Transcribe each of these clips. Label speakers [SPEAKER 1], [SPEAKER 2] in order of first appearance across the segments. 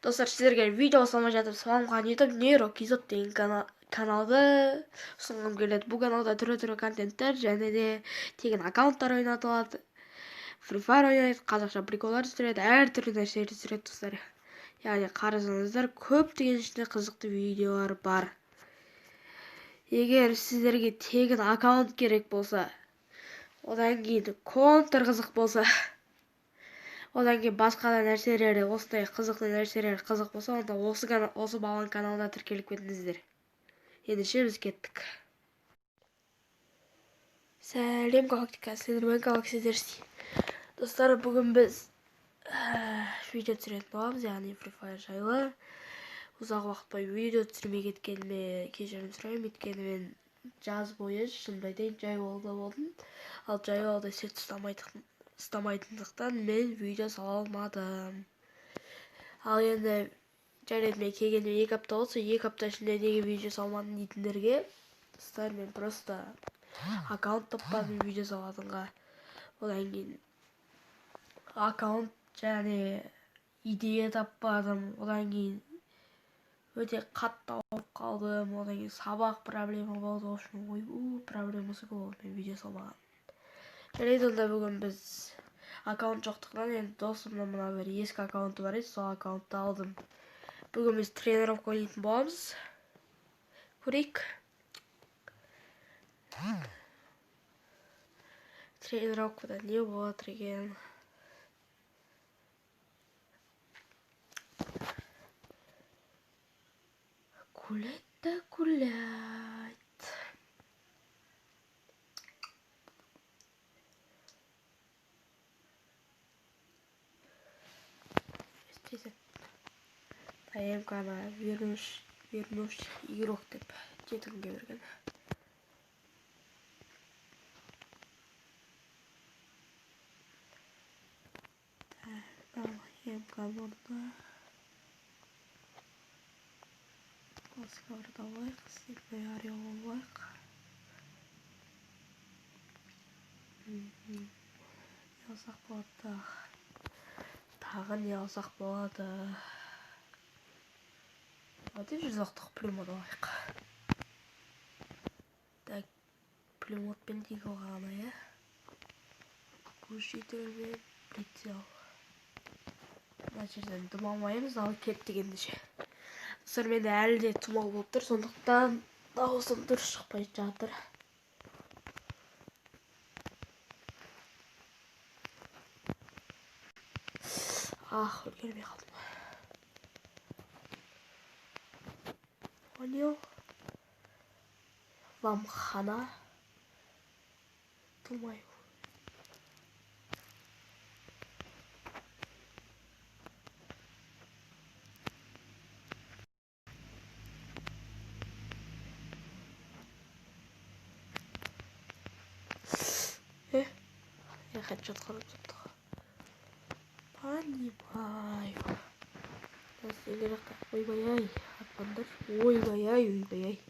[SPEAKER 1] Достар, сіздерге видео салмай жатып салынған YouTube Нейро Кизот деген каналды ұсынғым келеді. Бұл каналда түрлі контенттер және де тегін аккаунттар ойнатылады. Free Fire ойнайды, қазақша приколдар түсіреді, әртүрлі нәрселер түсіреді достар. Яғни қарасаңыздар, көптеген ішінде қызықты видеолар бар. Егер сіздерге тегін аккаунт керек болса, одан кейін контр қызық болса, одан кейін басқа да нәрселер, осындай қызықты нәрселер қызық болса, онда осы баланың каналына тіркеліп кетіңіздер. Ендеше біз кеттік. Сәлем галактика, сіздермен галаксидерсі. Достар, бүгін біз видео түсіретін боламыз, яғни Free Fire жайлы. Ұзақ уақыт бойы видео түсірмей кеткеніме кешірім сұраймын, өйткені мен жаз бойы шынымды айтайын жайлауда болдым. Ал жайлауда сет ұстамайтындықтан мен видео сала алмадым. Ал енді жарайды, мен келгеніме 2 апта болса, 2 апта ішінде неге видео салмадым дейтіндерге, достар, мен просто аккаунт таппадым видео салатынға. Одан кейін аккаунт және идея таппадым. Одан кейін өте қатты ауырып қалдым. Одан кейін сабақ проблема болды. Проблемасы болды, мен видео салмаған. Жарайды, онда бүгін біз аккаунт жоқтықтан, енді досымның мына бір ескі аккаунты бар еді, сол аккаунтты алдым. Бүгін біз тренировка ойнайтын боламыз. Көрейік. Тренировкада не болады екен? Гулять. ТМК-на вернусь игрок деп жеткімге берген. ТМК-ны орда. Басқа орда алайық, сенбей орел алайық. Не алсақ болады? Тағы не алсақ болады? Оте жүзақтық пулемет алайық. Так, пулеметпен тек алғаны, е? Көшетірмен прицел. Мына жерден дым алмаймыз, ал кет дегендеше. Достар, менде әлі де тұмау болып тұр, сондықтан дауысым дұрыс шықпай жатыр. Үлгермей қалдым. Понял. Вам хана. Думаю. Я хочу отходить. Понимаю. Ой-ой-ой, атпаңдар. Ой-ой-ой.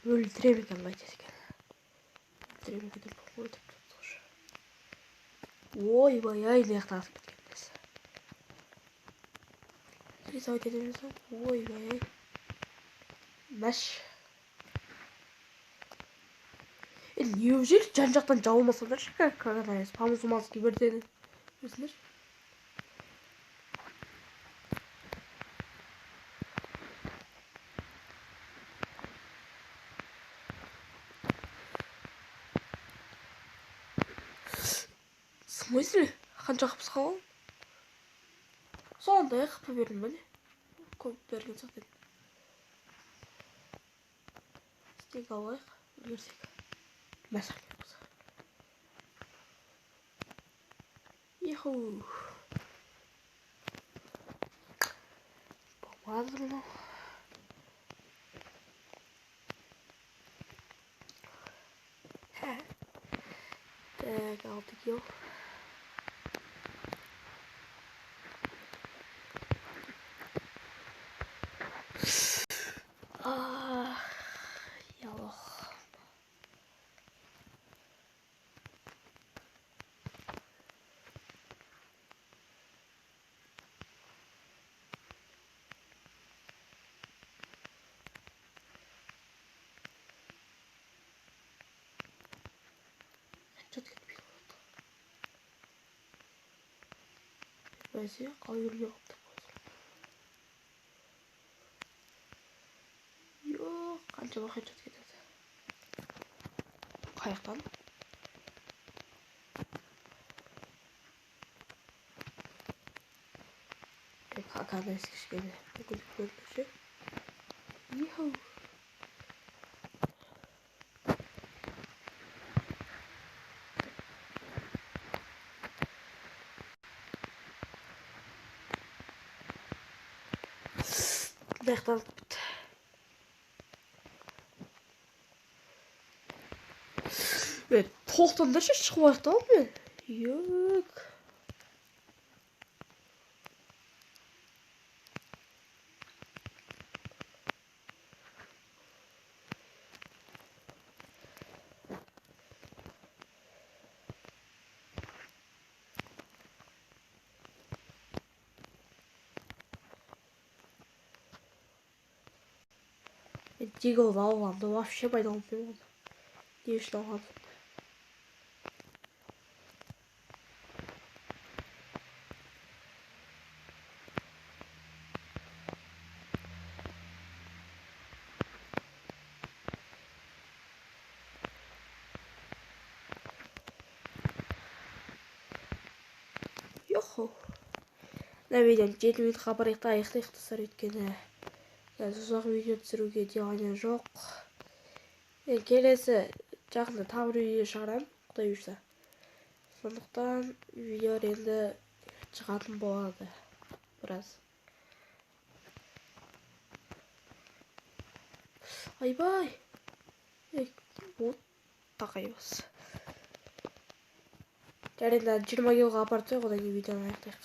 [SPEAKER 1] Өлтірем екен қайтес екен. Өлтірем екен деп өтіп тұр. Ой-ой-ой, не яқтан асып кеткенбіз. Рисовать етеміз. Ой-ой-ой. Мәш. Неужели жан-жақтан жауылмасаңдаршы, как она по-мусульмански бірден. Өзіңдер? В смысле? Қанша қыпыз қалған? Сондай қыпы бердім бәне. Көп берген сақтен. Стек алайық. Үлгерсек. Мәсақ кереміз. Еху. Болмады мұны. Так, 6 кило. Ялох. Бәсе, қалай өлмей қалыпты. Жоқ, қаншама хедшот кетеді. Қаяқтан? Хаканы ескішкені мүмкіндік бөлдірші. Йоу. Даяқтанып бітті. Тоқтаңдаршы, шығып аяқталып мен. Йоқ. Дигл алғанды вообще пайдаланбаймын оны. Не үшін алғанмын? Йохо. Нәбейден 7 минутқа барайық та аяқтайықтысар өткені. Ұзақ видео түсіруге деланя жоқ. Келесі жақында тағы бір видео шығарам, құдай бұйырса. Сондықтан видеолар енді шығатын болады біраз. Айбай! Вот тақайбыз. Жарында 20 килоға апарып қойып, одан кейін видеоны аяқтайық.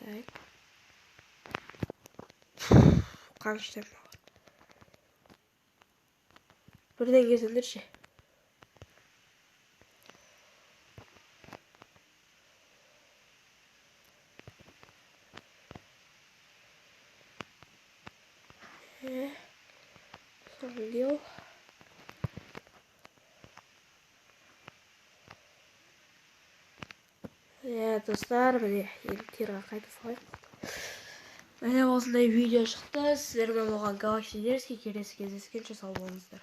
[SPEAKER 1] Так. Қаныштан бар. Бірден келсеңдерші. Соңғы кел. Достар, міне енді тирға қайта салайық. Міне осындай видео шықты. Сіздермен болған Galaxy Derski, келесі кездескенше сау болыңыздар.